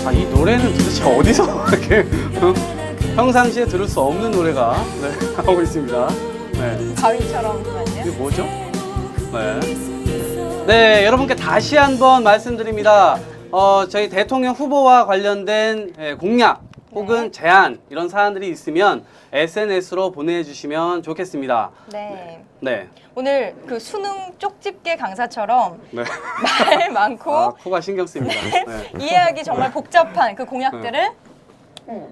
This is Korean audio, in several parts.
아, 이 노래는 도대체 어디서 이렇게 평상시에 들을 수 없는 노래가 나오고 있습니다. 네. 가위처럼 이게 뭐죠? 네. 네, 여러분께 다시 한번 말씀드립니다. 저희 대통령 후보와 관련된 공약 혹은 제안 이런 사안들이 있으면 SNS로 보내주시면 좋겠습니다. 네. 네. 오늘 그 수능 쪽집게 강사처럼 네. 말 많고 아, 코가 신경 쓰입니다. 네. 이해하기 정말 복잡한 그 공약들을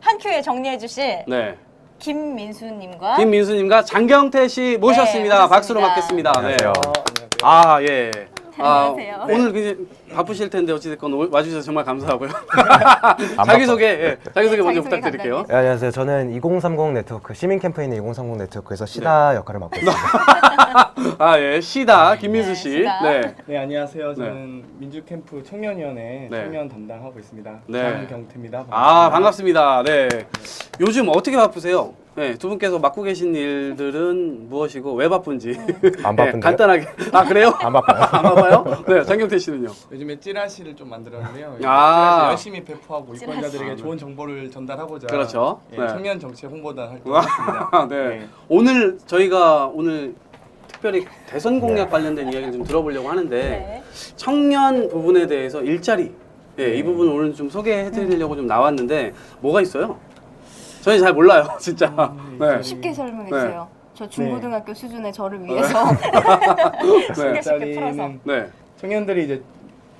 한 큐에 정리해 주실 네. 김민수님과 김민수님과 장경태 씨 모셨습니다. 네, 박수로 모셨습니다. 맞겠습니다. 안녕하세요. 아, 예. 안녕하세요. 오늘 굉장히 바쁘실 텐데 어찌됐건 와주셔서 정말 감사하고요. 자기소개, 예, 자기소개 먼저 자기소개 부탁드릴게요. 네, 안녕하세요. 저는 2030 네트워크 시민 캠페인의 2030 네트워크에서 시다 역할을 맡고 있습니다. 아, 예, 시다 김민수 씨. 시다. 네. 네, 안녕하세요. 저는 민주캠프 청년위원회 네. 청년 담당하고 있습니다. 네. 장경태입니다. 아, 반갑습니다. 네. 요즘 어떻게 바쁘세요? 네, 두 분께서 맡고 계신 일들은 무엇이고 왜 바쁜지 안 바쁜데요? 네, 간단하게. 아, 그래요? 안 바빠요. 안 바빠요? 네, 장경태 씨는요? 요즘에 찌라시를 좀 만들었는데요. 아. 찌라시 열심히 배포하고 찌라시. 유권자들에게 좋은 정보를 전달하고자 그렇죠. 예, 네. 청년 정책 홍보단 활동했습니다. 아, 네. 오늘 저희가 특별히 대선 공약 네. 관련된 이야기를 좀 들어보려고 하는데 네. 청년 부분에 대해서 일자리 이 부분 오늘 좀 소개해드리려고 좀 나왔는데 뭐가 있어요? 저희 잘 몰라요, 진짜. 네. 쉽게 설명해 주세요. 저 중고등학교 수준의 저를 네. 위해서 쉽게 풀어서. 일자리는 네. 청년들이 이제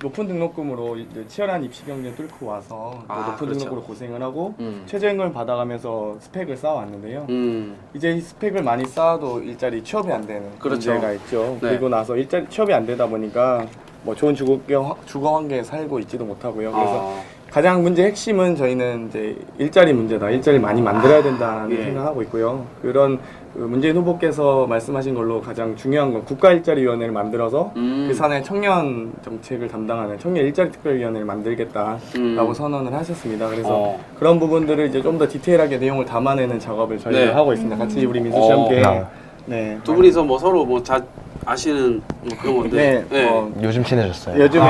높은 등록금으로 이제 치열한 입시 경쟁 뚫고 와서 또 아, 높은 그렇죠. 등록금으로 고생을 하고 음. 최저임금을 받아가면서 스펙을 쌓아왔는데요. 음. 이제 이 스펙을 많이 쌓아도 일자리 취업이 안 되는 그렇죠. 문제가 있죠. 네. 그리고 나서 일자리 취업이 안 되다 보니까 뭐 좋은 주거 환경에 살고 있지도 못하고요. 그래서 가장 문제 핵심은 저희는 이제 일자리 문제다. 일자리 많이 만들어야 된다는 예. 생각하고 있고요. 그런 그 문재인 후보께서 말씀하신 걸로 가장 중요한 건 국가일자리위원회를 만들어서 그 산하에 청년 정책을 담당하는 청년 일자리 특별위원회를 만들겠다라고 선언을 하셨습니다. 그래서 그런 부분들을 이제 좀 더 디테일하게 내용을 담아내는 작업을 저희가 네. 하고 있습니다. 같이 우리 민수 씨와 함께 네. 두 분이서 뭐 서로 뭐 아시는 뭐 그런 건데. 네. 요즘 친해졌어요. 요즘에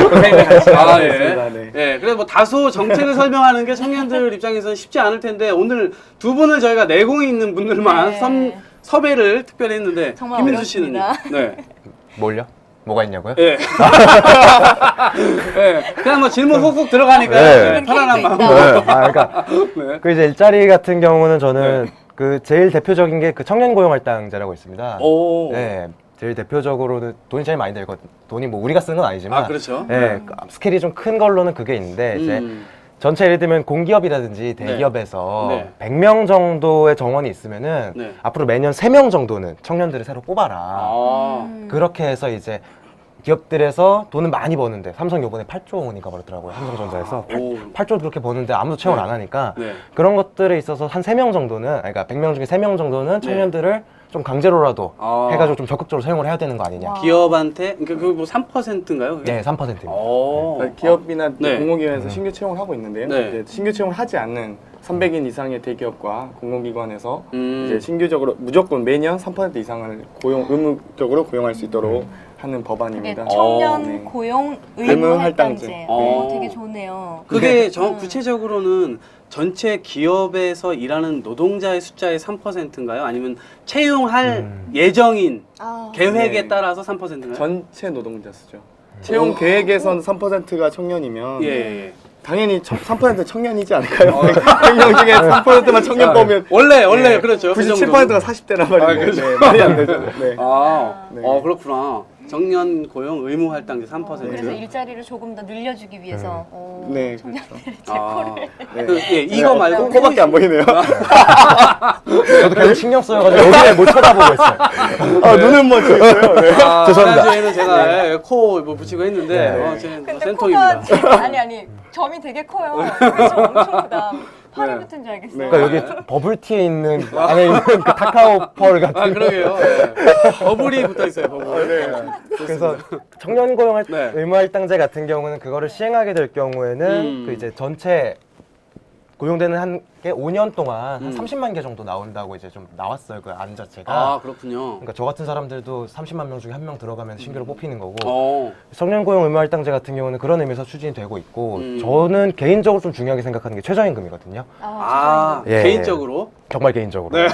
고생을 같이 아, 하고 예. 있습니다. 네. 예, 그래서 뭐 다소 정책을 설명하는 게 청년들 입장에서는 쉽지 않을 텐데 오늘 두 분을 저희가 내공이 있는 분들만 네. 섭외를 특별히 했는데 정말 김민수 씨는 어렵습니다. 네. 뭘요? 뭐가 있냐고요? 예. 예. 그냥 뭐 질문 훅훅 들어가니까 네. 편안한 마음으로. 네. 그러니까 네. 그 이제 일자리 같은 경우는 저는 그 제일 대표적인 게 그 청년 고용 할당제라고 있습니다. 오. 네. 제일 대표적으로는 돈이 제일 많이 들거든. 돈이 뭐 우리가 쓰는 건 아니지만 아, 그렇죠. 네. 스케일이 좀 큰 걸로는 그게 있는데 이제 음. 전체 예를 들면 공기업이라든지 대기업에서 네. 100명 정도의 정원이 있으면은 네. 앞으로 매년 3명 정도는 청년들을 새로 뽑아라. 아. 그렇게 해서 이제 기업들에서 돈을 많이 버는데 삼성 요번에 8조 원인가 벌었더라고요. 삼성전자에서 오. 8조 그렇게 버는데 아무도 채용 네. 안 하니까 네. 그런 것들에 있어서 한 3명 정도는 그러니까 100명 중에 3명 정도는 청년들을 좀 강제로라도 아. 해가지고 좀 적극적으로 사용을 해야 되는 거 아니냐. 와. 기업한테 그러니까 그거 뭐 3%인가요? 그게? 네, 3%입니다. 오. 기업이나 네. 공공기관에서 신규 채용을 하고 있는데요. 네. 이제 신규 채용을 하지 않는 300인 이상의 대기업과 공공기관에서 음. 이제 신규적으로 무조건 매년 3% 이상을 의무적으로 고용할 수 있도록 하는 이게 법안입니다. 청년 네. 고용 의무 의무 할당제. 할당제. 어. 되게 좋네요. 그게 구체적으로는 전체 기업에서 일하는 노동자의 숫자의 3%인가요? 아니면 채용할 예정인 아. 계획에 네. 따라서 3%인가요? 전체 노동자 수죠. 채용 계획에선 3%가 청년이면 예, 예. 당연히 3%는 청년이지 않을까요? 100명 중에 3%만 청년 뽑으면 원래 네. 그렇죠. 그 97%가 40대란 말이에요. 아, 그렇죠. 네, 말이 안 되죠. 네. 아, 네. 그렇구나. 청년 고용 의무 할당제 3%. 그래서 일자리를 조금 더 늘려주기 위해서 네, 청년들의 아, 체포를 네. 이거 말고 코밖에 안 보이네요. 저도 계속 신경 써가지고 여기를 못 쳐다보고 있어요. 눈은 멋져 있어요. 네. 죄송합니다. 죄송합니다. 지난주에는 제가 코 뭐 붙이고 했는데 네. 제 근데 센통입니다. 코가 아니 점이 되게 커요. 그래서 엄청 크다. 팔이 네. 붙은 줄 알겠어요. 네. 그러니까 여기 버블티에 있는 안에 있는 그 카카오 펄 같은 아, 그러게요. 네. 버블이 붙어 있어요. 버블. 네. 그래서 청년 고용 네. 의무 할당제 같은 경우는 그거를 시행하게 될 경우에는 음. 그 이제 전체 고용되는 한 게 5년 동안 한 음. 30만 개 정도 나온다고 이제 좀 나왔어요. 그 안 자체가. 아, 그렇군요. 그러니까 저 같은 사람들도 30만 명 중에 한 명 들어가면 신규로 뽑히는 거고 어. 청년 고용 의무 할당제 같은 경우는 그런 의미에서 추진이 되고 있고 음. 저는 개인적으로 좀 중요하게 생각하는 게 최저임금이거든요. 아, 예. 개인적으로? 정말 개인적으로. 네.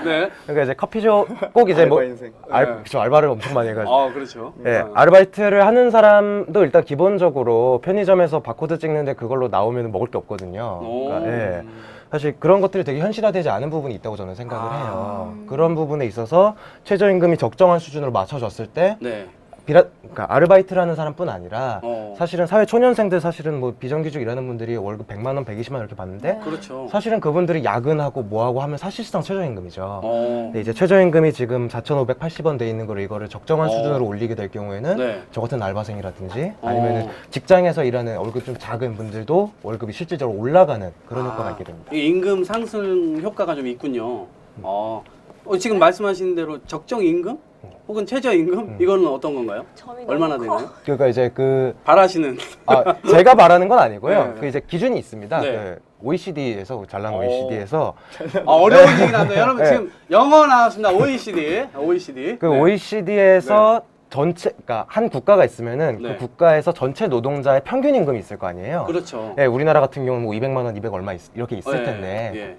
네. 그러니까 이제 커피숍 꼭 이제 뭐 알바 인생. 그쵸, 알바를 엄청 많이 해가지고 아, 그렇죠. 예, 아르바이트를 하는 사람도 일단 기본적으로 편의점에서 바코드 찍는데 그걸로 나오면 먹을 게 없거든요. 그러니까, 예. 사실 그런 것들이 되게 현실화되지 않은 부분이 있다고 저는 생각을 해요. 그런 부분에 있어서 최저임금이 적정한 수준으로 맞춰졌을 때 네. 그러니까 아르바이트라는 사람뿐 아니라 어. 사실은 사회 초년생들 사실은 뭐 비정규직 일하는 분들이 월급 100만 원, 120만 원 이렇게 받는데 그렇죠. 사실은 그분들이 야근하고 뭐하고 하면 사실상 최저임금이죠. 어. 근데 이제 최저임금이 지금 4,580원 돼 있는 걸 이거를 적정한 어. 수준으로 올리게 될 경우에는 네. 저 같은 알바생이라든지 어. 아니면은 직장에서 일하는 월급 좀 작은 분들도 월급이 실질적으로 올라가는 그런 아. 효과가 있게 됩니다. 이 임금 상승 효과가 좀 있군요. 지금 말씀하신 대로 적정 임금 혹은 최저 임금 이거는 어떤 건가요? 점이 얼마나 너무 커. 되나요? 그러니까 이제 바라시는 제가 말하는 건 아니고요. 네. 그 이제 기준이 있습니다. 네. 그 OECD에서 잘난 오. OECD에서 어려운 얘기 나왔네요. 여러분 네. 지금 영어 나왔습니다. OECD. 그 네. OECD에서 전체 그러니까 한 국가가 있으면은 네. 그 국가에서 전체 노동자의 평균 임금이 있을 거 아니에요. 그렇죠. 예, 우리나라 같은 경우는 뭐 200만 원, 200 얼마 이렇게 있을 네. 텐데 예.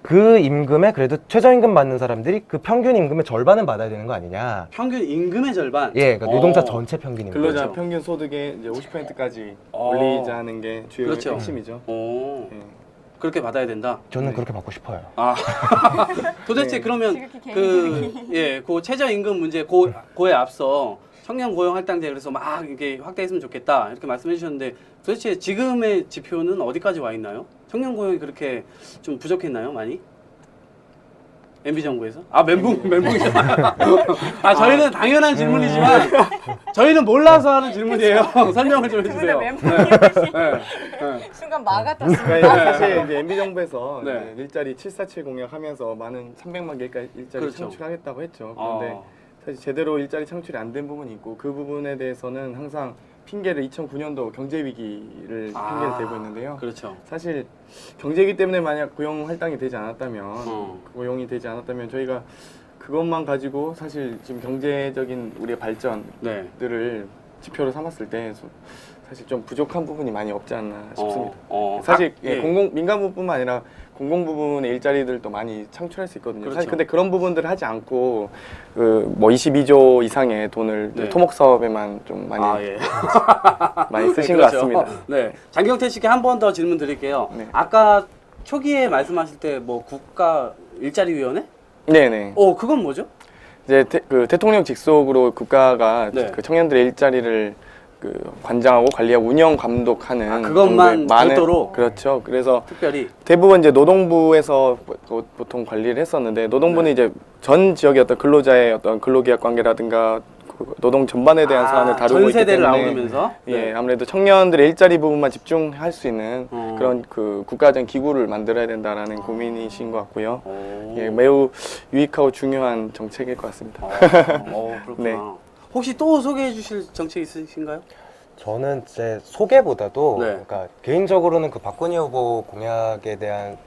그 임금에 그래도 최저임금 받는 사람들이 그 평균 임금의 절반은 받아야 되는 거 아니냐? 평균 임금의 절반. 예, 그러니까 노동자 전체 평균 임금. 근로자 그렇죠. 평균 소득의 이제 50%까지 어. 올리자는 게 주요 그렇죠. 핵심이죠. 오, 예. 그렇게 받아야 된다. 저는 네. 그렇게 받고 싶어요. 아, 도대체 네. 그러면 지극히 그 최저임금 문제 고에 앞서 청년 고용 할당제 그래서 막 이게 확대했으면 좋겠다 이렇게 말씀해 주셨는데 도대체 지금의 지표는 어디까지 와 있나요? 청년 고용이 그렇게 좀 부족했나요, 많이? MB 정부에서? 멘붕이죠. 저희는 당연한 질문이지만 저희는 몰라서 하는 질문이에요. 설명을 좀 두분다 해주세요. 멘붕이듯이 네. 순간 마같았습니다. 그러니까 사실 이제 MB 정부에서 네. 이제 일자리 747 공약하면서 많은 300만 개까지 일자리 그렇죠. 창출하겠다고 했죠. 그런데 사실 제대로 일자리 창출이 안 된 부분이 있고 그 부분에 대해서는 항상 핑계를 2009년도 경제 위기를 핑계를 대고 있는데요. 그렇죠. 사실 경제위기 때문에 만약 고용 할당이 되지 않았다면 고용이 되지 않았다면 저희가 그것만 가지고 사실 지금 경제적인 우리의 발전들을 네. 지표로 삼았을 때 사실 좀 부족한 부분이 많이 없지 않나 싶습니다. 어, 사실 예. 민간 부분뿐만 아니라 공공 부분의 일자리들도 많이 창출할 수 있거든요. 그렇죠. 사실 근데 그런 부분들을 하지 않고 뭐 22조 이상의 돈을 네. 토목 사업에만 좀 많이 예. 많이 쓰신 그렇죠. 것 같습니다. 네. 장경태 씨께 한 번 더 질문 드릴게요. 네. 아까 초기에 말씀하실 때 뭐 국가 일자리위원회? 네네. 그건 뭐죠? 이제 대통령 직속으로 국가가 네. 그 청년들의 일자리를 관장하고 관리하고 운영 감독하는 그것만 정도의 많은- 별도로? 그렇죠. 그래서 특별히 대부분 이제 노동부에서 보통 관리를 했었는데 노동부는 네. 이제 전 지역의 어떤 근로자의 어떤 근로계약 관계라든가 그 노동 전반에 대한 사안을 다루고 전 있기 세대를 때문에 아우르면서 예, 아무래도 청년들의 일자리 부분만 집중할 수 있는 그런 국가적인 기구를 만들어야 된다라는 고민이신 것 같고요. 예, 매우 유익하고 중요한 정책일 것 같습니다. 그렇구나. 네. 혹시 또 소개해 주실 정책 있으신가요? 저는 제 소개보다도 네. 그러니까 개인적으로는 그 박건희 후보 공약에 대한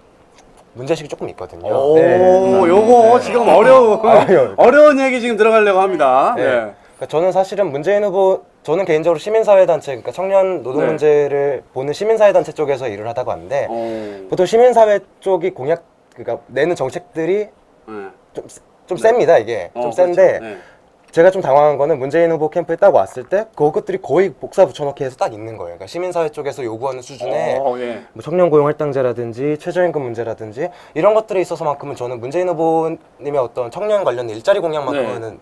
문제식이 조금 있거든요. 오, 네. 요거 네. 지금 어려운 아, 어려운 얘기 지금 들어가려고 합니다. 네. 네. 그러니까 저는 사실은 문재인 후보 저는 개인적으로 시민사회단체 그러니까 청년 노동 네. 문제를 보는 시민사회단체 쪽에서 일을 하다 왔는데 어, 보통 시민사회 쪽이 공약 그러니까 내는 정책들이 네. 좀 셉니다 이게 좀 센데 그렇죠. 네. 제가 좀 당황한 거는 문재인 후보 캠프에 딱 왔을 때 그것들이 거의 복사 붙여넣기 해서 딱 있는 거예요. 그러니까 시민사회 쪽에서 요구하는 수준의 예. 뭐 청년 고용 할당제라든지 최저임금 문제라든지 이런 것들에 있어서만큼은 저는 문재인 후보님의 어떤 청년 관련 일자리 공약만큼은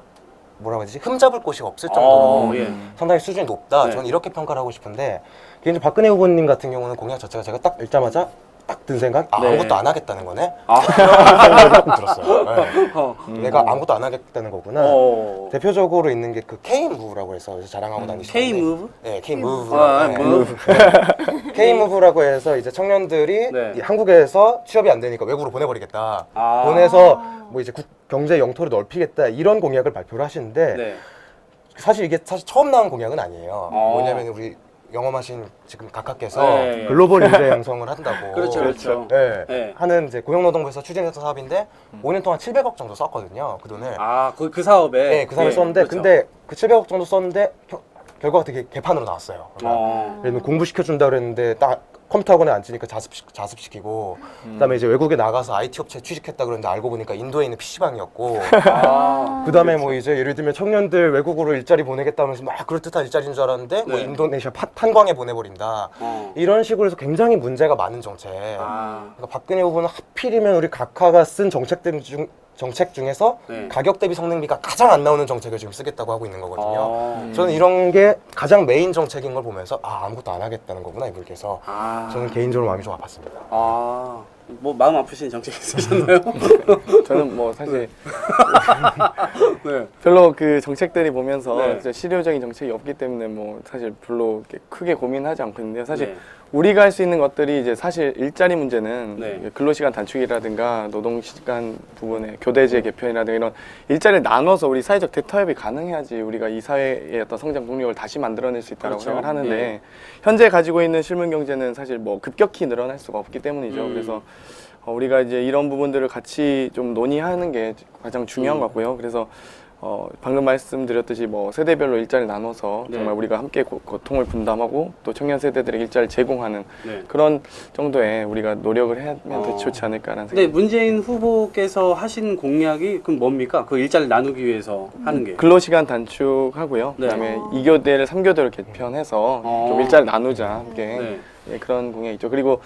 뭐라고 해야 되지 흠잡을 곳이 없을 정도로 예. 상당히 수준이 높다. 네. 저는 이렇게 평가를 하고 싶은데 개인적으로 박근혜 후보님 같은 경우는 공약 자체가 제가 딱 읽자마자 딱 든 생각 네. 아무것도 안 하겠다는 거네. 아. 그런 생각이 조금 들었어요. 네. 내가 어. 아무것도 안 하겠다는 거구나. 대표적으로 있는 게 그 K-무브라고 해서 자랑하고 다니시는데 K-move? 네, K-move. move. K-muve라고 해서 이제 청년들이 네. 이 한국에서 취업이 안 되니까 외국으로 보내버리겠다. 아. 보내서 뭐 이제 경제 영토를 넓히겠다 이런 공약을 발표를 하시는데 네. 사실 이게 처음 나온 공약은 아니에요. 어. 뭐냐면 우리 영험하신 지금 각하께서 네. 글로벌 인재 양성을 한다고. 그렇죠, 그렇죠. 네. 네. 하는 이제 고용노동부에서 추진했던 사업인데 5년 동안 700억 정도 썼거든요. 그 돈을. 아, 그 사업에. 네, 그 사업을 예, 썼는데 그렇죠. 근데 그 700억 정도 썼는데 결과가 되게 개판으로 나왔어요. 얘는 공부 시켜준다 그랬는데 딱 컴퓨터 학원에 앉으니까 자습시키고 그다음에 이제 외국에 나가서 IT 업체 취직했다 그랬는데 알고 보니까 인도에 있는 PC방이었고 그다음에 뭐 이제 예를 들면 청년들 외국으로 일자리 보내겠다면서 막 그럴듯한 일자리인 줄 알았는데 뭐 네. 인도네시아 탄광에 보내버린다 이런 식으로 해서 굉장히 문제가 많은 정책. 그러니까 박근혜 후보는 하필이면 우리 각하가 쓴 정책 중에서 네. 가격 대비 성능비가 가장 안 나오는 정책을 지금 쓰겠다고 하고 있는 거거든요. 아. 저는 이런 게 가장 메인 정책인 걸 보면서 아무것도 안 하겠다는 거구나 이분께서. 저는 개인적으로 마음이 좀 아팠습니다. 아, 뭐 마음 아프신 정책 있으셨나요? 저는 뭐 사실 네. 별로 그 정책들이 보면서 네. 진짜 실효적인 정책이 없기 때문에 뭐 사실 별로 이렇게 크게 고민하지 않고 있는데요. 사실 네. 우리가 할 수 있는 것들이 이제 사실 일자리 문제는 네. 근로시간 단축이라든가 노동시간 부분의 교대제 개편이라든가 이런 일자리를 나눠서 우리 사회적 대타협이 가능해야지 우리가 이 사회의 어떤 성장 동력을 다시 만들어낼 수 있다고 그렇죠. 생각을 하는데 네. 현재 가지고 있는 실물 경제는 사실 뭐 급격히 늘어날 수가 없기 때문이죠. 그래서 우리가 이제 이런 부분들을 같이 좀 논의하는 게 가장 중요한 것 같고요. 그래서 방금 말씀드렸듯이 뭐 세대별로 일자리를 나눠서 네. 정말 우리가 함께 고통을 분담하고 또 청년 세대들에게 일자리를 제공하는 네. 그런 정도의 우리가 노력을 하면 더 좋지 않을까라는 근데 생각이 문재인 후보께서 하신 공약이 그럼 뭡니까? 그 일자리를 나누기 위해서 하는 게. 근로시간 단축하고요. 네. 그다음에 2교대를 3교대로 개편해서 좀 일자리 나누자 함께 네. 예, 그런 공약이 있죠. 그리고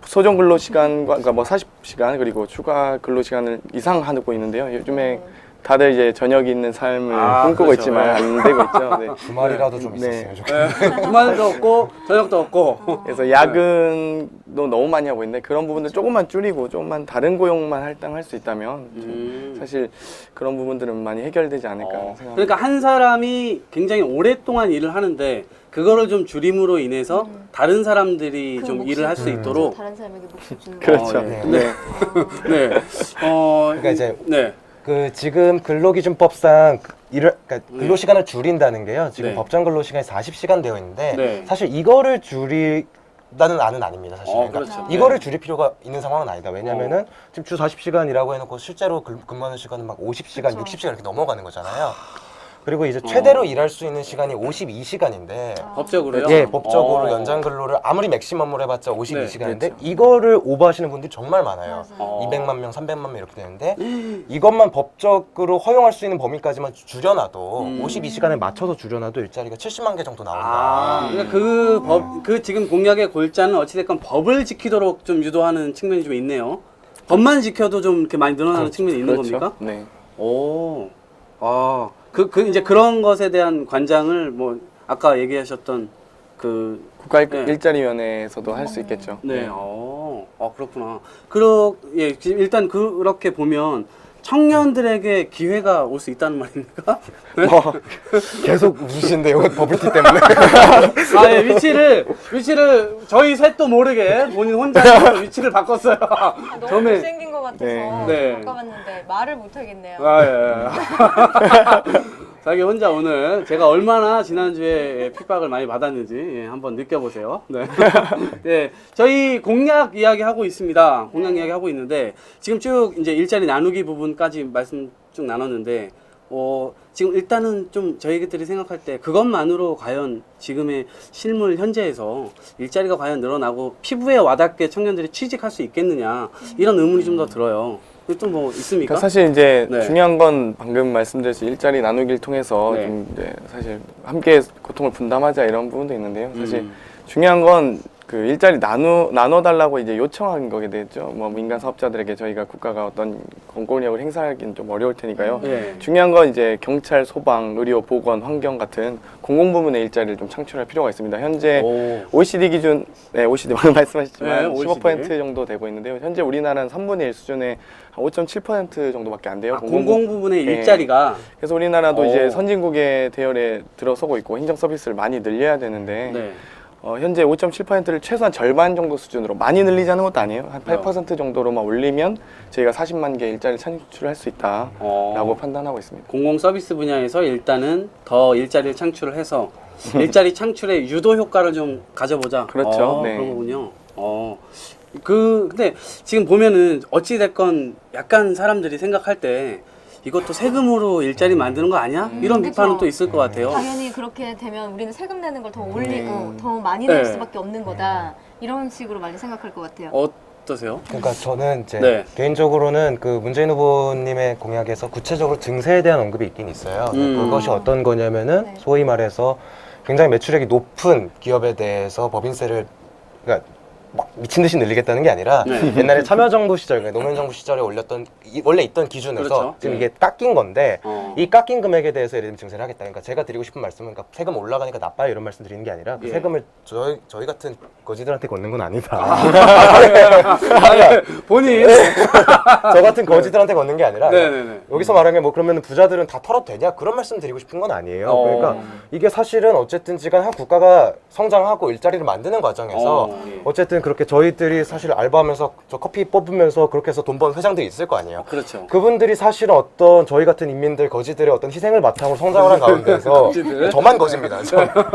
소정 근로시간과 그러니까 뭐 40시간 그리고 추가 근로시간을 이상 하고 있는데요. 요즘에 다들 이제 저녁이 있는 삶을 꿈꾸고 그렇죠. 있지만 안 되고 있죠. 네. 주말이라도 좀 네. 있었어요. 좋겠네요. 네. 주말도 없고 저녁도 없고. 그래서 야근도 너무 많이 하고 있는데 그런 부분들 조금만 줄이고 조금만 다른 고용만 할당할 수 있다면 좀 사실 그런 부분들은 많이 해결되지 않을까 생각합니다. 그러니까 한 사람이 굉장히 오랫동안 일을 하는데 그거를 좀 줄임으로 인해서 다른 사람들이 그 좀 목숨 일을 할 수 있도록. 다른 사람에게 목숨 주는 거. 그렇죠. 네. 네. 네. 그러니까 이제 네. 그 지금 근로기준법상 그러니까 근로시간을 줄인다는 게요. 지금 네. 법정 근로시간이 40시간 되어 있는데 네. 사실 이거를 줄이다는 안은 아닙니다. 사실. 그러니까 그렇죠. 이거를 줄일 필요가 있는 상황은 아니다. 왜냐면은 지금 주 40시간이라고 해놓고 실제로 근무하는 시간은 막 50시간, 그렇죠. 60시간 이렇게 넘어가는 거잖아요. 그리고 이제 최대로 일할 수 있는 시간이 52시간인데 법적으로요? 예, 법적으로 어. 연장 근로를 아무리 맥시멈으로 해봤자 52시간인데 네, 이거를 오버하시는 분들이 정말 많아요. 어. 200만 명, 300만 명 이렇게 되는데 이것만 법적으로 허용할 수 있는 범위까지만 줄여놔도 52시간에 맞춰서 줄여놔도 일자리가 70만 개 정도 나온다. 그러니까 그 지금 공약의 골자는 어찌됐건 법을 지키도록 좀 유도하는 측면이 좀 있네요. 법만 지켜도 좀 이렇게 많이 늘어나는 측면이 있는 겁니까? 네. 오, 이제 그런 것에 대한 관장을 뭐 아까 얘기하셨던 그 국가 네. 일자리위원회에서도 할 수 있겠죠. 네, 그렇구나. 예, 지금 일단 그렇게 보면 청년들에게 기회가 올 수 있다는 말입니까? 계속 웃으시는데 이거 버블티 때문에. 아, 예, 위치를 저희 셋도 모르게 본인 혼자 위치를 바꿨어요. 너무 처음에- 못생긴 것 같아서 네. 바꿔봤는데 말을 못하겠네요. 아, 예. 자기 혼자 오늘 제가 얼마나 지난주에 핍박을 많이 받았는지 예, 한번 느껴보세요. 네. 네. 저희 공약 이야기 하고 있습니다. 공약 이야기 하고 있는데 지금 쭉 이제 일자리 나누기 부분까지 말씀 쭉 나눴는데 지금 일단은 좀 저희들이 생각할 때 그것만으로 과연 지금의 실물 현재에서 일자리가 과연 늘어나고 피부에 와닿게 청년들이 취직할 수 있겠느냐 이런 의문이 좀 더 들어요. 또 뭐 있습니까? 그러니까 사실 이제 네. 중요한 건 방금 말씀드렸듯이 일자리 나누기를 통해서 네. 좀 이제 사실 함께 고통을 분담하자 이런 부분도 있는데요. 사실 중요한 건 그 일자리 나눠달라고 이제 요청한 거게 되죠. 뭐 민간 사업자들에게 저희가 국가가 어떤 공권력을 행사하기는 좀 어려울 테니까요. 네. 중요한 건 이제 경찰, 소방, 의료, 보건, 환경 같은 공공부문의 일자리를 좀 창출할 필요가 있습니다. 현재 OECD 기준, 네, OECD 방금 말씀하셨지만 네, OECD. 15% 정도 되고 있는데요. 현재 우리나라는 3분의 1 수준의 한 5.7% 정도밖에 안 돼요. 공공 부분의 네. 일자리가 그래서 우리나라도 오. 이제 선진국의 대열에 들어서고 있고 행정 서비스를 많이 늘려야 되는데 네. 현재 5.7%를 최소한 절반 정도 수준으로 많이 늘리자는 것도 아니에요. 한 8% 정도로만 올리면 저희가 40만 개 일자리 창출할 수 있다라고 판단하고 있습니다. 공공 서비스 분야에서 일단은 더 일자리를 창출을 해서 일자리 창출에 유도 효과를 좀 가져보자. 그렇죠. 네. 그런 거군요. 근데 지금 보면은 어찌됐건 약간 사람들이 생각할 때 이것도 세금으로 일자리 만드는 거 아니야? 이런 그쵸. 비판은 또 있을 것 같아요. 당연히 그렇게 되면 우리는 세금 내는 걸 더 올리고 네. 더 많이 낼 네. 수밖에 없는 거다. 이런 식으로 많이 생각할 것 같아요. 어떠세요? 그러니까 저는 이제 네. 개인적으로는 그 문재인 후보님의 공약에서 구체적으로 증세에 대한 언급이 있긴 있어요. 그것이 어떤 거냐면은 네. 소위 말해서 굉장히 매출액이 높은 기업에 대해서 법인세를 그러니까 막 미친 듯이 늘리겠다는 게 아니라 네. 옛날에 참여정부 시절, 그러니까 노무현 정부 시절에 올렸던 원래 있던 기준에서 그렇죠. 지금 네. 이게 깎인 건데 어. 이 깎인 금액에 대해서 예를 들면 증세를 하겠다. 그러니까 제가 드리고 싶은 말씀은 그러니까 세금 올라가니까 나빠요 이런 말씀 드리는 게 아니라 그 예. 세금을 저희 같은 거지들한테 걷는 건 아니다. 본인. 저 같은 거지들한테 걷는 게 아니라 네네네. 여기서 말하는 게 뭐 그러면 부자들은 다 털어도 되냐 그런 말씀 드리고 싶은 건 아니에요. 어. 그러니까 이게 사실은 어쨌든지간 한 국가가 성장하고 일자리를 만드는 과정에서 예. 어쨌든 그렇게 저희들이 사실 알바하면서 저 커피 뽑으면서 그렇게 해서 돈 버는 회장들이 있을 거 아니에요. 그렇죠. 그분들이 사실은 어떤 저희 같은 인민들 거지들의 어떤 희생을 바탕으로 성장을 한 가운데서 거지들? 저만 거지입니다.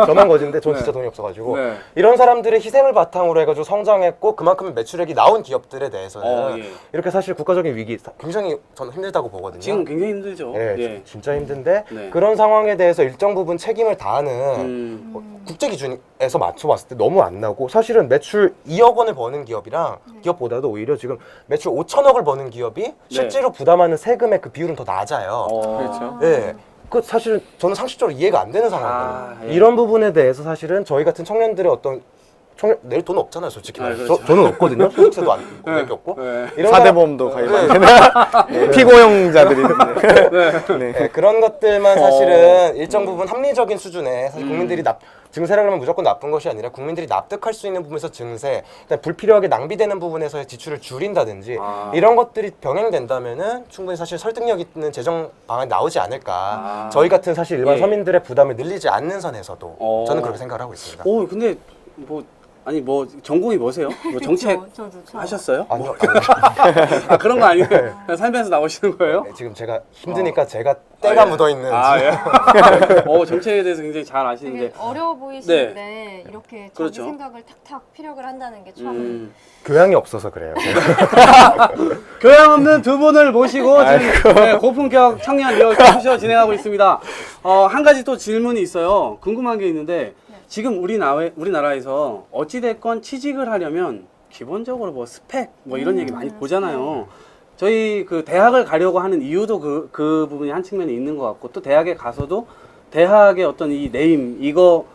저만 거지인데 전 진짜 돈이 없어가지고 네. 이런 사람들의 희생을 바탕으로 해가지고 성장했고 그만큼 매출액이 나온 기업들에 대해서는 예. 이렇게 사실 국가적인 위기 굉장히 저는 힘들다고 보거든요. 지금 굉장히 힘들죠. 네, 예. 진짜 힘든데 네. 그런 상황에 대해서 일정 부분 책임을 다하는 음. 국제 기준에서 맞춰봤을 때 너무 안 나고 사실은 매출 2억 원을 버는 기업이랑 기업보다도 오히려 지금 매출 5천억을 버는 기업이 실제로 부담하는 세금의 그 비율은 더 낮아요. 그렇죠. 네. 그 사실은 저는 상식적으로 이해가 안 되는 상황이에요. 예. 이런 부분에 대해서 사실은 저희 같은 청년들의 어떤 낼 돈 없잖아요, 솔직히. 아, 말해서. 그렇죠. 저는 없거든요. 소득세도 안 낼게 없고. 네. 이런 4대 사람- 보험도 가입 네. 안 되는 피고용자들이 네. 네, 그런 것들만 사실은 일정 부분 합리적인 수준에 사실 국민들이 증세를 하면 무조건 나쁜 것이 아니라 국민들이 납득할 수 있는 부분에서 증세, 그다음에 불필요하게 낭비되는 부분에서의 지출을 줄인다든지 이런 것들이 병행된다면은 충분히 사실 설득력 있는 재정 방안이 나오지 않을까. 저희 같은 사실 일반 예. 서민들의 부담을 늘리지 않는 선에서도 저는 그렇게 생각을 하고 있습니다. 근데 뭐 전공이 뭐세요? 뭐 정책 저도 하셨어요? 아니요, 아 그런 거 아니에요? 그냥 살면서 나오시는 거예요? 네, 지금 제가 힘드니까 제가 때가 묻어있는 예. 정책에 대해서 굉장히 잘 되게 아시는데. 어려워 보이시는데 이렇게 자기 그렇죠. 생각을 탁탁 피력을 한다는 게 참 교양이 없어서 그래요. 교양 없는 두 분을 모시고 지금 고품격 청년 리얼토쇼 진행하고 있습니다. 한 가지 또 질문이 있어요. 궁금한 게 있는데 지금 우리나라에서 어찌됐건 취직을 하려면 기본적으로 뭐 스펙 뭐 이런 얘기 많이 보잖아요. 저희 그 대학을 가려고 하는 이유도 그 부분이 한 측면에 있는 것 같고 또 대학에 가서도 대학의 어떤 이 네임 이거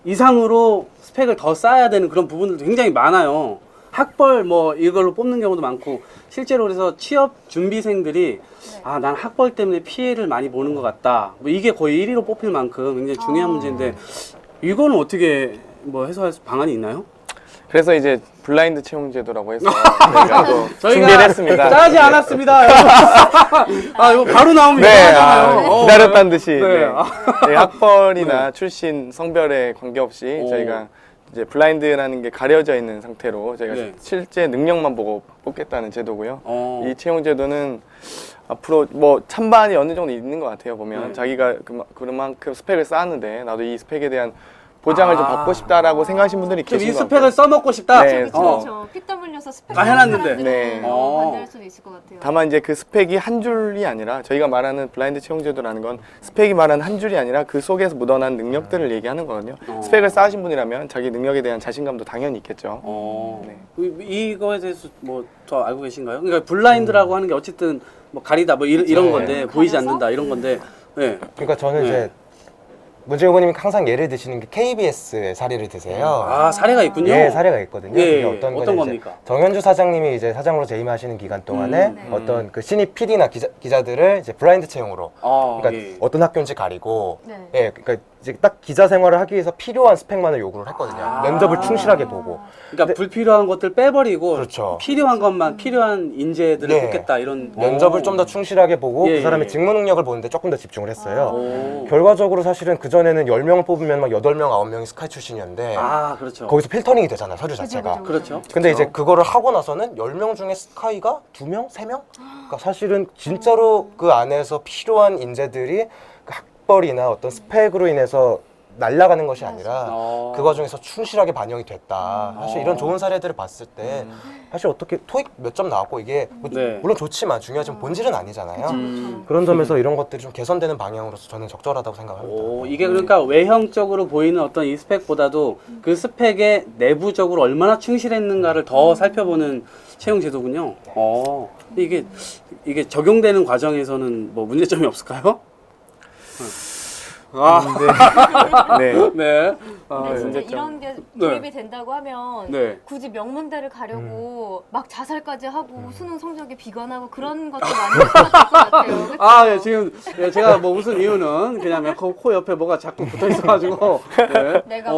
이상으로 스펙을 더 쌓아야 되는 그런 부분들도 굉장히 많아요. 학벌 뭐 이걸로 뽑는 경우도 많고 실제로 그래서 취업 준비생들이 아, 난 학벌 때문에 피해를 많이 보는 것 같다. 뭐 이게 거의 1위로 뽑힐 만큼 굉장히 중요한 문제인데 이거는 어떻게 뭐 해소할 방안이 있나요? 그래서 이제 블라인드 채용 제도라고 해서 저희가 또 저희가 준비를 했습니다. 짜지 않았습니다. 아 이거 바로 나오면 네, 이상하잖아요. 기다렸다는 듯이 네. 네. 저희 학벌이나 출신, 성별에 관계없이 저희가 이제 블라인드라는 게 가려져 있는 상태로 저희가 네. 실제 능력만 보고 뽑겠다는 제도고요. 어. 이 채용 제도는 앞으로 뭐 찬반이 어느 정도 있는 것 같아요. 보면 네. 자기가 그만큼 스펙을 쌓았는데 나도 이 스펙에 대한 보장을 좀 받고 싶다라고 생각하시는 분들이 좀 이 계신 것 스펙을 같아요. 써먹고 싶다. 네, 그렇죠. 어. 피 땀 흘려서 스펙 아, 해놨는데. 사람들은 네. 반대할 수도 있을 것 같아요. 다만 이제 그 스펙이 한 줄이 아니라 저희가 말하는 블라인드 채용 제도라는 건 스펙이 말하는 한 줄이 아니라 그 속에서 묻어난 능력들을 얘기하는 거거든요. 스펙을 쌓으신 분이라면 자기 능력에 대한 자신감도 당연히 있겠죠. 네. 이거에 대해서 뭐 더 알고 계신가요? 그러니까 블라인드라고 하는 게 어쨌든 뭐 가리다 뭐 이런 건데 보이지 가려서? 않는다 이런 건데. 네. 그러니까 저는 네. 이제 문재인 후보님이 항상 예를 드시는 게 KBS의 사례를 드세요. 아 사례가 있군요. 예, 사례가 있거든요. 예, 그게 어떤 어떤 거냐면 겁니까? 이제 정현주 사장님이 이제 사장으로 재임하시는 기간 동안에 네. 어떤 그 신입 PD나 기자들을 이제 블라인드 채용으로 그러니까 예. 어떤 학교인지 가리고 네. 예, 그러니까 이제 딱 기자 생활을 하기 위해서 필요한 스펙만을 요구를 했거든요. 면접을 충실하게 보고. 그러니까 불필요한 것들 빼버리고 그렇죠. 필요한 것만 필요한 인재들을 네. 뽑겠다 이런 면접을 좀 더 충실하게 보고 예, 그 사람의 예. 직무 능력을 보는데 조금 더 집중을 했어요. 오. 결과적으로 사실은 그전에는 10명을 뽑으면 막 8명, 9명이 스카이 출신이었는데 아 그렇죠. 거기서 필터링이 되잖아요, 서류 자체가. 그렇죠. 근데 이제 그거를 하고 나서는 10명 중에 스카이가 2명? 3명? 그러니까 사실은 진짜로 그 안에서 필요한 인재들이 그 학벌이나 어떤 스펙으로 인해서 날아가는 것이 아니라 어. 그 과정에서 충실하게 반영이 됐다. 사실 이런 좋은 사례들을 봤을 때 사실 어떻게 토익 몇 점 나왔고 이게 뭐 네. 물론 좋지만 중요하지만 본질은 아니잖아요. 그런 점에서 이런 것들이 좀 개선되는 방향으로서 저는 적절하다고 생각합니다. 오, 이게 그러니까 외형적으로 보이는 어떤 이 스펙보다도 그 스펙에 내부적으로 얼마나 충실했는가를 더 살펴보는 채용 제도군요. 이게 적용되는 과정에서는 뭐 문제점이 없을까요? 네. 네. 근데 진짜 문제점. 이런 게 도입이 된다고 하면 네. 굳이 명문대를 가려고 막 자살까지 하고 수능 성적에 비관하고 그런 것도 많이 생각할 것 같아요. 그쵸? 아, 예, 지금 예, 제가 뭐 웃은 이유는 그냥 코 옆에 뭐가 자꾸 붙어 있어가지고. 네. 내가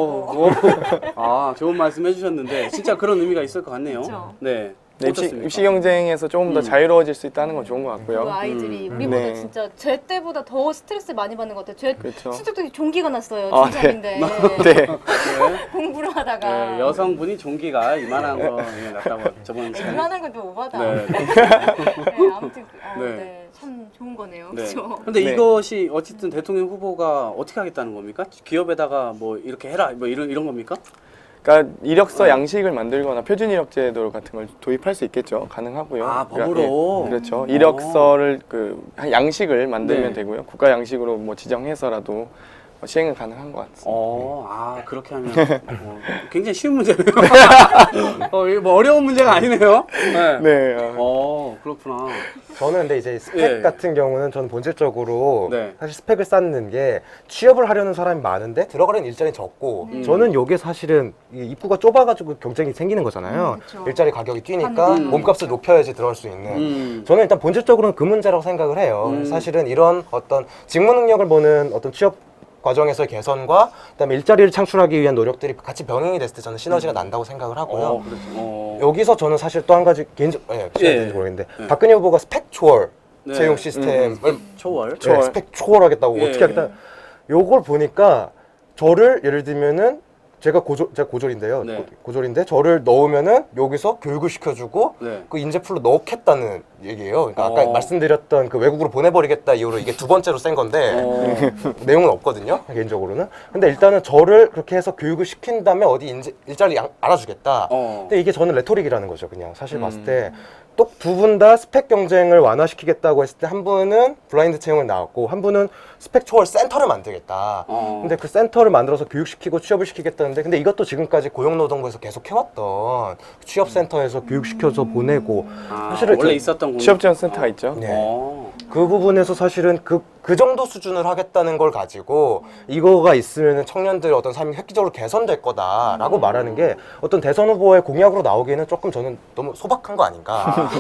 아, 좋은 말씀 해주셨는데 진짜 그런 의미가 있을 것 같네요. 그쵸. 네. 네, 어떻습니까? 입시 경쟁에서 조금 더 자유로워질 수 있다는 건 좋은 것 그 같고요. 아이들이 우리보다 네. 진짜 제 때보다 더 스트레스 많이 받는 것 같아요. 제 그렇죠. 실적도 종기가 났어요. 아, 중삼인데 네. 공부를 하다가 네, 여성분이 종기가 이만한 거 예, 났다고 저번에 이만한 건 좀 오바다. 네. 네, 아무튼 네. 네, 참 좋은 거네요. 네. 그렇죠. 근데 네. 이것이 어쨌든 대통령 후보가 어떻게 하겠다는 겁니까? 기업에다가 뭐 이렇게 해라 뭐 이런 겁니까? 그러니까 이력서 양식을 만들거나 표준 이력 제도 같은 걸 도입할 수 있겠죠. 가능하고요. 아, 그러니까, 법으로? 예, 그렇죠. 이력서를 한 양식을 만들면 네. 되고요. 국가 양식으로 뭐 지정해서라도 시행은 가능한 것 같습니다. 아 그렇게 하면 굉장히 쉬운 문제네요. 이거 뭐 어려운 문제가 아니네요. 네. 네. 그렇구나. 저는 근데 이제 스펙 예. 같은 경우는 저는 본질적으로 네. 사실 스펙을 쌓는 게 취업을 하려는 사람이 많은데 들어가려는 일자리 적고 저는 이게 사실은 이 입구가 좁아가지고 경쟁이 생기는 거잖아요. 그쵸. 일자리 가격이 뛰니까 몸값을 높여야지 들어갈 수 있는. 저는 일단 본질적으로는 그 문제라고 생각을 해요. 사실은 이런 어떤 직무 능력을 보는 어떤 취업 과정에서의 개선과 그다음에 일자리를 창출하기 위한 노력들이 같이 병행이 됐을 때 저는 시너지가 난다고 생각을 하고요. 그렇죠. 여기서 저는 사실 또 한 가지 개인적, 시간인지 모르겠는데 박근혜 후보가 스펙 초월 네. 채용 시스템을 초월. 네, 스펙 초월하겠다고 예. 어떻게 하겠다. 요걸 보니까 저를 예를 들면은 제가 고졸인데요. 네. 고졸인데 저를 넣으면은 여기서 교육을 시켜주고 네. 그 인재풀로 넣겠다는 얘기예요. 그러니까 아까 말씀드렸던 그 외국으로 보내버리겠다 이후로 이게 두 번째로 센 건데 내용은 없거든요. 개인적으로는. 근데 일단은 저를 그렇게 해서 교육을 시킨 다음에 어디 일자리 알아주겠다. 근데 이게 저는 레토릭이라는 거죠. 그냥 사실 봤을 때. 또 두 분 다 스펙 경쟁을 완화시키겠다고 했을 때 한 분은 블라인드 채용을 나왔고 한 분은 스펙 초월 센터를 만들겠다. 근데 그 센터를 만들어서 교육시키고 취업을 시키겠다는데 근데 이것도 지금까지 고용노동부에서 계속 해왔던 취업센터에서 교육시켜서 보내고 사실은 원래 있었던 취업지원센터가 있죠. 네. 그 부분에서 사실은 그 정도 수준을 하겠다는 걸 가지고 이거가 있으면 청년들의 어떤 삶이 획기적으로 개선될 거다라고 말하는 게 어떤 대선 후보의 공약으로 나오기에는 조금 저는 너무 소박한 거 아닌가.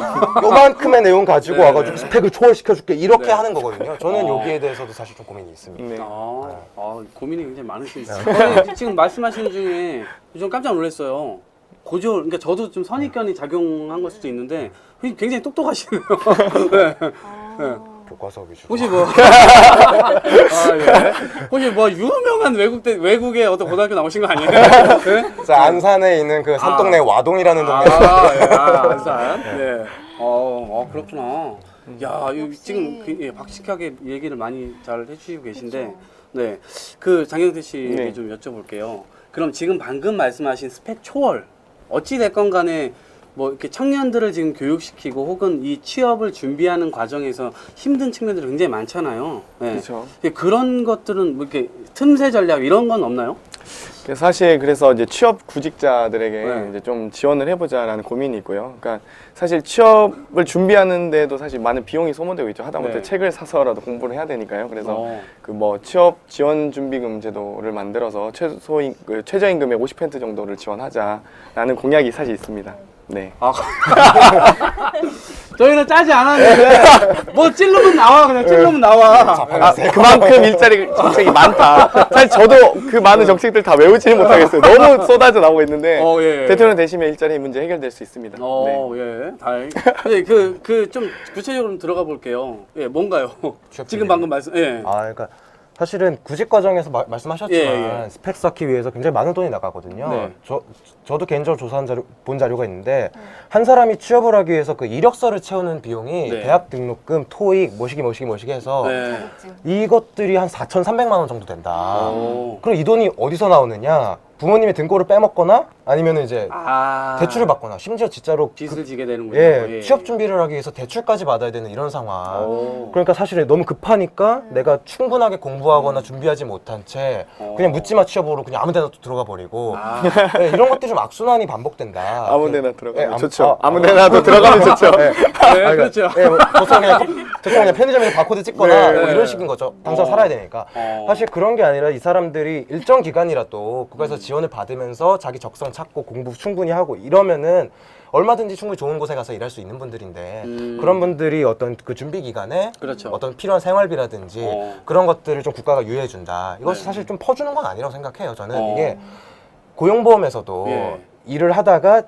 요만큼의 내용 가지고 와가지고 스펙을 초월시켜줄게 이렇게 하는 거거든요. 저는 여기에 대해서도 사실 좀 고민이 있습니다. 네. 고민이 굉장히 많으시네요. 지금 말씀하시는 중에 좀 깜짝 놀랐어요. 고졸, 그러니까 저도 좀 선입견이 작용한 걸 수도 있는데 굉장히 똑똑하시네요. 네. 교과서 위주로. 혹시 뭐 혹시 뭐 유명한 외국의 어떤 고등학교 나오신 거 아니에요? 네? 자, 안산에 있는 그 산동네 와동이라는 동네. 안산. 네. 그렇구나. 야, 이거 지금 박식하게 얘기를 많이 잘 해주시고 계신데, 그쵸. 네, 그 장경태 씨에게 네. 좀 여쭤볼게요. 그럼 지금 방금 말씀하신 스펙 초월 어찌 됐건 간에 뭐 이렇게 청년들을 지금 교육시키고 혹은 이 취업을 준비하는 과정에서 힘든 측면들이 굉장히 많잖아요. 네. 그렇죠. 그런 것들은 뭐 이렇게 틈새 전략 이런 건 없나요? 사실 그래서 이제 취업 구직자들에게 네. 이제 좀 지원을 해보자라는 고민이 있고요. 그러니까 사실 취업을 준비하는데도 사실 많은 비용이 소모되고 있죠. 하다못해 네. 책을 사서라도 공부를 해야 되니까요. 그래서 어. 그 뭐 취업 지원 준비금 제도를 만들어서 최저임금의 50% 정도를 지원하자라는 공약이 사실 있습니다. 네. 저희는 짜지 않았는데 뭐 찔르면 나와 그냥 찔르면 나와. 그만큼 일자리 정책이 많다. 사실 저도 그 많은 정책들 다 외우지는 못하겠어요. 너무 쏟아져 나오고 있는데 예. 대통령 되시면 일자리 문제 해결될 수 있습니다. 네. 예, 다행히. 근데 좀 구체적으로 좀 들어가 볼게요. 예, 뭔가요? 지금 방금 말씀. 예. 그러니까 사실은 구직 과정에서 말씀하셨지만 예, 예. 스펙 쌓기 위해서 굉장히 많은 돈이 나가거든요. 네. 저도 개인적으로 조사한 본 자료가 있는데 한 사람이 취업을 하기 위해서 그 이력서를 채우는 비용이 네. 대학 등록금, 토익, 뭐시기 해서 네. 자격증. 이것들이 한 4,300만 원 정도 된다. 오. 그럼 이 돈이 어디서 나오느냐? 부모님의 등골을 빼먹거나 아니면 이제 아. 대출을 받거나 심지어 진짜로 빚을 지게 되는군요. 예, 취업 준비를 하기 위해서 대출까지 받아야 되는 이런 상황. 오. 그러니까 사실 너무 급하니까 내가 충분하게 공부하거나 준비하지 못한 채 그냥 묻지마 취업으로 그냥 아무 데나 또 들어가 버리고 아. 네, 이런 것들이 좀 악순환이 반복된다. 아무데나 들어가면 예, 좋죠. 아, 아무데나도 들어가면 좋죠. 네. 네, 그렇죠. 보통 그냥 편의점에서 바코드 찍거나 네. 뭐 이런 식인 거죠. 당장 살아야 되니까. 사실 그런 게 아니라 이 사람들이 일정 기간이라도 국가에서 지원을 받으면서 자기 적성 찾고 공부 충분히 하고 이러면은 얼마든지 충분히 좋은 곳에 가서 일할 수 있는 분들인데 그런 분들이 어떤 그 준비 기간에 그렇죠. 어떤 필요한 생활비라든지 그런 것들을 좀 국가가 유예해 준다. 이것이 네. 사실 좀 퍼주는 건 아니라고 생각해요. 저는 어. 이게 고용보험에서도 예. 일을 하다가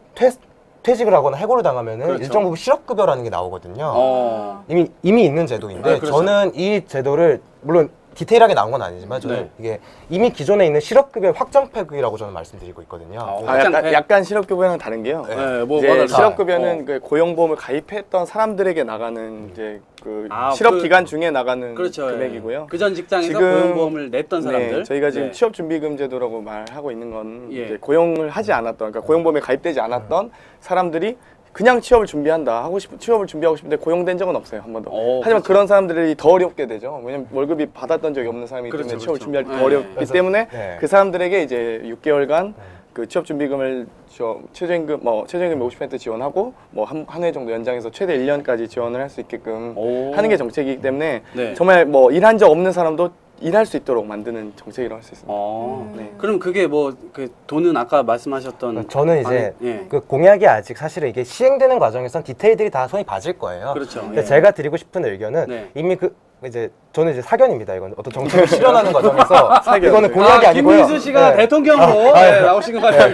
퇴직을 하거나 해고를 당하면은 그렇죠. 일정 부분 실업급여라는 게 나오거든요. 어. 이미 있는 제도인데 아, 그렇죠. 저는 이 제도를 물론 디테일하게 나온 건 아니지만 저는 네. 이게 이미 기존에 있는 실업급여 확정팩이라고 저는 말씀드리고 있거든요. 아, 약간 실업급여는 다른 게요. 네, 뭐 이제 다를까요? 실업급여는 어. 그 고용보험을 가입했던 사람들에게 나가는 이제 그 아, 실업 그- 기간 중에 나가는 그렇죠. 금액이고요. 그 전 직장에서 지금- 고용보험을 냈던 사람들. 네, 저희가 지금 네. 취업준비금 제도라고 말하고 있는 건 예. 이제 고용을 하지 않았던, 그러니까 고용보험에 가입되지 않았던 사람들이 그냥 취업을 준비한다 취업을 준비하고 싶은데 고용된 적은 없어요, 한 번도. 하지만 그렇죠. 그런 사람들이 더 어렵게 되죠. 왜냐면 월급이 받았던 적이 없는 사람이기 그렇죠, 때문에 취업을 그렇죠. 준비할 때 더 네. 어렵기 그래서- 때문에 네. 그 사람들에게 이제 6개월간 그 취업준비금을 최저임금 50% 지원하고 뭐 한 회 정도 연장해서 최대 1년까지 지원을 할 수 있게끔 오. 하는 게 정책이기 때문에 네. 정말 뭐 일한 적 없는 사람도 일할 수 있도록 만드는 정책이라고 할 수 있습니다. 네. 그럼 그게 뭐 그 돈은 아까 말씀하셨던 저는 이제 예. 그 공약이 아직 사실은 이게 시행되는 과정에선 디테일들이 다 손이 봐질 거예요. 그렇죠. 근데 예. 제가 드리고 싶은 의견은 네. 이미 이제 저는 이제 사견입니다. 이건 어떤 정책을 실현하는 과정에서 사견. 이거는 공약이 아니고요. 김민수 씨가 네. 대통령으로 나오신 거 아니에요?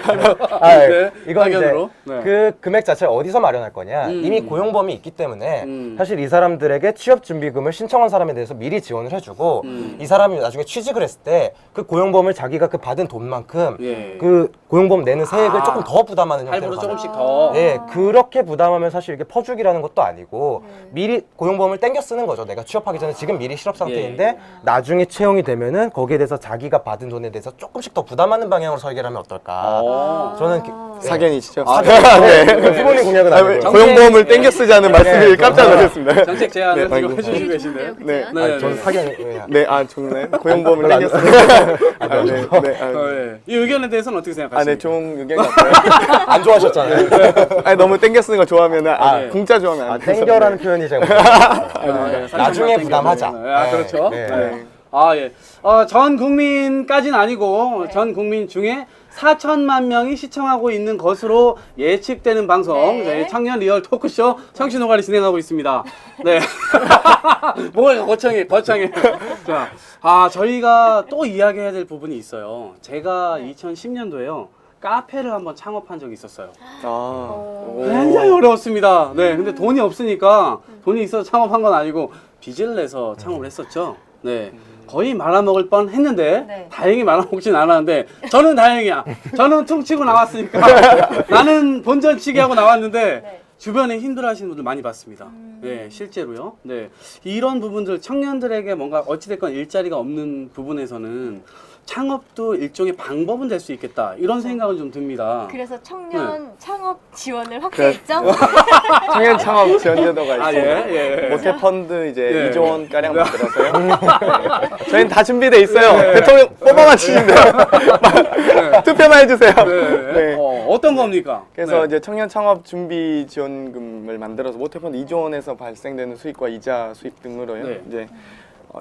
네, 이건 이제 사견으로. 네. 그 금액 자체를 어디서 마련할 거냐. 이미 고용보험이 있기 때문에 사실 이 사람들에게 취업준비금을 신청한 사람에 대해서 미리 지원을 해주고 이 사람이 나중에 취직을 했을 때 그 고용보험을 자기가 그 받은 돈만큼 예. 그 고용보험 내는 세액을 조금 더 부담하는 형태로 할부로 가는 조금씩 더. 예, 그렇게 부담하면 사실 이게 퍼주기라는 것도 아니고 미리 고용보험을 땡겨 쓰는 거죠. 내가 취업하기 전에 지금 미리 실업 상태인데 나중에 채용이 되면은 거기에 대해서 자기가 받은 돈에 대해서 조금씩 더 부담하는 방향으로 설계를 하면 어떨까. 저는 사견이시죠? 부모님 공약은 아니고요. 고용보험을 땡겨 쓰자는 말씀이 깜짝 놀랐습니다. 정책 제안을 네, 지금 아이고. 해주시고 계신데요. 네. 네. 아니, 저는 사견이 네, 좋네. 고용보험을 별로 땡겨 안 쓰자. 예. 이 의견에 대해서는 어떻게 생각하십니까? 네, 좋은 의견 같아요. 안 좋아하셨잖아요. 아니, 너무 땡겨 쓰는 거 좋아하면은, 네. 공짜 좋아하면 안 돼요. 땡겨라는 표현이 제가 나중에 부담하자. 그렇죠. 네. 네. 예. 전 국민까지는 아니고 전 국민 중에 4천만 명이 시청하고 있는 것으로 예측되는 방송 네. 청년 리얼 토크쇼 청취 노가리 진행하고 있습니다. 네. 뭐가 거창해. 자, 저희가 또 이야기해야 될 부분이 있어요. 제가 2010년도에요. 카페를 한번 창업한 적이 있었어요. 굉장히 어려웠습니다. 네, 근데 돈이 없으니까 돈이 있어서 창업한 건 아니고 빚을 내서 창업을 했었죠. 네, 거의 말아먹을 뻔 했는데 네. 다행히 말아먹진 않았는데 저는 다행이야. 저는 퉁치고 나왔으니까 나는 본전치기 하고 나왔는데 네. 주변에 힘들어하시는 분들 많이 봤습니다. 네, 실제로요. 네, 이런 부분들 청년들에게 뭔가 어찌됐건 일자리가 없는 부분에서는 창업도 일종의 방법은 될 수 있겠다 이런 생각은 좀 듭니다. 그래서 청년 창업 지원을 확대했죠? 청년 창업 지원제도가 있습니다. 예. 모태펀드 이제 예. 2조 원 가량 만들어서요. 네. 저희는 다 준비돼 있어요. 대통령 뽑아만 치시면 돼요. 투표만 해주세요. 네. 어떤 겁니까? 그래서 네. 이제 청년 창업 준비 지원금을 만들어서 모태펀드 2조 원에서 발생되는 수익과 이자 수익 등으로요. 네. 이제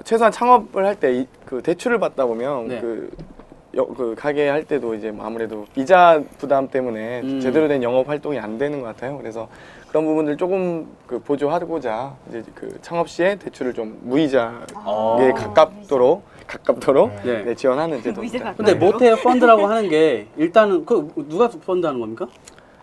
최소한 창업을 할 때 그 대출을 받다 보면 네. 그 가게 할 때도 이제 아무래도 이자 부담 때문에 제대로 된 영업 활동이 안 되는 것 같아요. 그래서 그런 부분들 조금 그 보조하고자 이제 그 창업 시에 대출을 좀 무이자에 가깝도록 네. 네, 지원하는 제도입니다. 무이자가 근데 모태 펀드라고 하는 게 일단은 그 누가 펀드 하는 겁니까?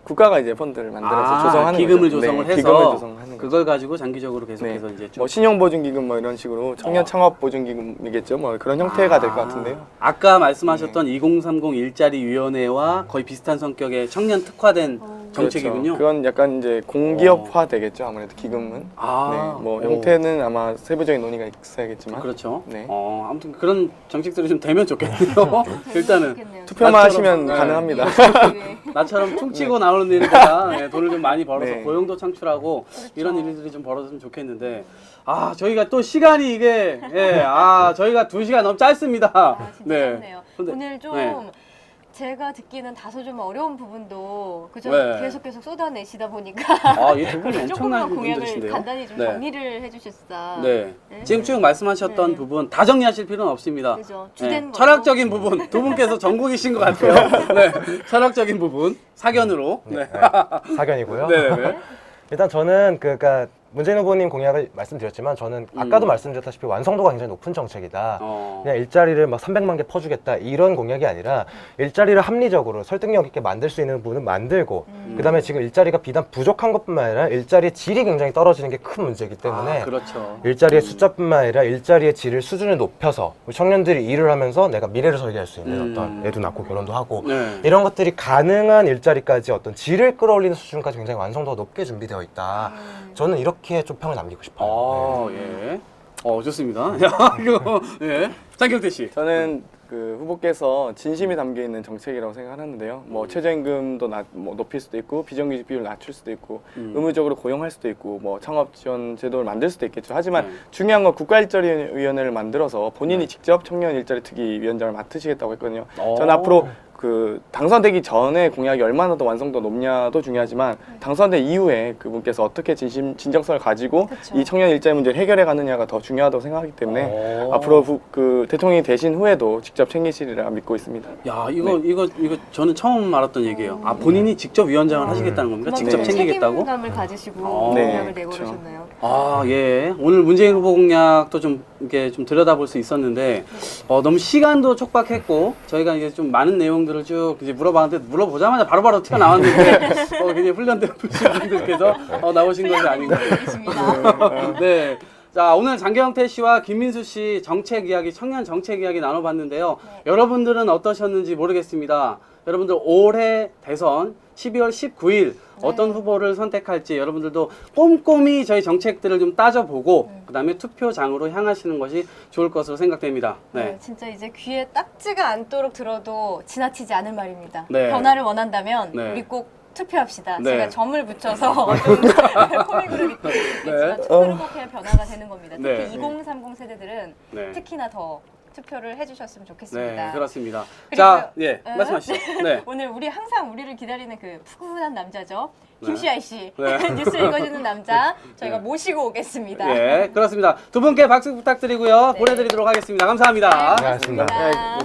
국가가 이제 펀드를 만들어서 조성하는 기금을 거죠. 조성을 해서 기금을 조성하는 거죠. 그걸 가지고 장기적으로 계속해서 이제 좀 뭐 신용보증기금 뭐 이런 식으로 청년 창업 보증기금이겠죠. 뭐 그런 형태가 될 것 같은데요. 아까 말씀하셨던 2030 일자리위원회와 거의 비슷한 성격의 청년 특화된 정책이군요. 그렇죠. 그건 약간 이제 공기업화 되겠죠. 아무래도 기금은. 네, 뭐 형태는 아마 세부적인 논의가 있어야겠지만. 그렇죠. 네. 아무튼 그런 정책들이 좀 되면 좋겠네요. 일단은 좋겠네요. 투표만 나처럼, 하시면 네. 가능합니다. 네. 나처럼 퉁치고 나오는 일보다 돈을 좀 많이 벌어서 네. 고용도 창출하고 이런 일들이 좀 벌어졌으면 좋겠는데 저희가 또 시간이 이게 저희가 2시간 너무 짧습니다. 진짜 짧네요. 근데, 오늘 좀 네. 제가 듣기는 다소 좀 어려운 부분도 그저 네. 계속 쏟아내시다 보니까 이 두 분이 엄청난 조금만 공약을 분들이신데요. 간단히 좀 네. 정리를 해주셨다. 네. 네. 지금 쭉 말씀하셨던 네. 부분 다 정리하실 필요는 없습니다. 그죠. 네. 주된 걸로. 철학적인 부분 두 분께서 전공이신 것 같아요. 네. 철학적인 부분 사견으로. 네. 사견이고요. 네. 일단 저는 그러니까 문재인 후보님 공약을 말씀드렸지만 저는 아까도 말씀드렸다시피 완성도가 굉장히 높은 정책이다. 그냥 일자리를 막 300만 개 퍼주겠다 이런 공약이 아니라 일자리를 합리적으로 설득력 있게 만들 수 있는 부분은 만들고 그다음에 지금 일자리가 비단 부족한 것뿐만 아니라 일자리의 질이 굉장히 떨어지는 게 큰 문제이기 때문에 그렇죠. 일자리의 숫자뿐만 아니라 일자리의 질을 수준을 높여서 우리 청년들이 일을 하면서 내가 미래를 설계할 수 있는 어떤 애도 낳고 결혼도 하고 네. 이런 것들이 가능한 일자리까지 어떤 질을 끌어올리는 수준까지 굉장히 완성도가 높게 준비되어 있다. 저는 이렇게 좀 평을 남기고 싶어요. 예. 좋습니다. 이거 장경태 씨. 저는 그 후보께서 진심이 담겨 있는 정책이라고 생각하는데요. 뭐 최저임금도 높일 수도 있고 비정규직 비율을 낮출 수도 있고 의무적으로 고용할 수도 있고 뭐 창업 지원 제도를 만들 수도 있겠죠. 하지만 중요한 건 국가일자리위원회를 만들어서 본인이 직접 청년 일자리 특위 위원장을 맡으시겠다고 했거든요. 저는 앞으로 그 당선되기 전에 공약이 얼마나 더 완성도 높냐도 중요하지만 당선된 이후에 그분께서 어떻게 진정성을 가지고 그쵸. 이 청년 일자리 문제를 해결해 가느냐가 더 중요하다고 생각하기 때문에 앞으로 그 대통령이 되신 후에도 직접 챙기시리라 믿고 있습니다. 야, 이거 저는 처음 알았던 얘기예요. 본인이 직접 위원장을 하시겠다는 겁니까? 직접 그만큼 챙기겠다고? 책임감을 가지시고 네, 공약을 그쵸. 내걸으셨나요? 예. 오늘 문재인 후보 공약도 좀 이렇게 좀 들여다볼 수 있었는데 너무 시간도 촉박했고 저희가 이제 좀 많은 내용들을 쭉 이제 물어봤는데 물어보자마자 바로바로 튀어나왔는데 굉장히 훈련된 분들께서 나오신 것이 아닌가. 분들이십니다. 네. 자, 오늘 장경태 씨와 김민수 씨 정책 이야기, 청년 정책 이야기 나눠봤는데요. 여러분들은 어떠셨는지 모르겠습니다. 여러분들 올해 대선 12월 19일 어떤 후보를 선택할지 여러분들도 꼼꼼히 저희 정책들을 좀 따져보고 그다음에 투표장으로 향하시는 것이 좋을 것으로 생각됩니다. 네, 진짜 이제 귀에 딱지가 않도록 들어도 지나치지 않을 말입니다. 네. 변화를 원한다면 네. 우리 꼭 투표합시다. 네. 제가 점을 붙여서 좀 코믹으로 있겠지만 투표를 꼭 해야 변화가 되는 겁니다. 특히 네. 2030 세대들은 네. 특히나 더 투표를 해주셨으면 좋겠습니다. 네, 그렇습니다. 그리고- 자, 어? 말씀하시죠. 네. 오늘 항상 우리를 기다리는 그 푸근한 남자죠. 네. 김시아이 씨. 네. 뉴스 읽어주는 남자 저희가 모시고 오겠습니다. 네, 그렇습니다. 두 분께 박수 부탁드리고요. 보내드리도록 하겠습니다. 감사합니다. 고맙습니다. 고맙습니다.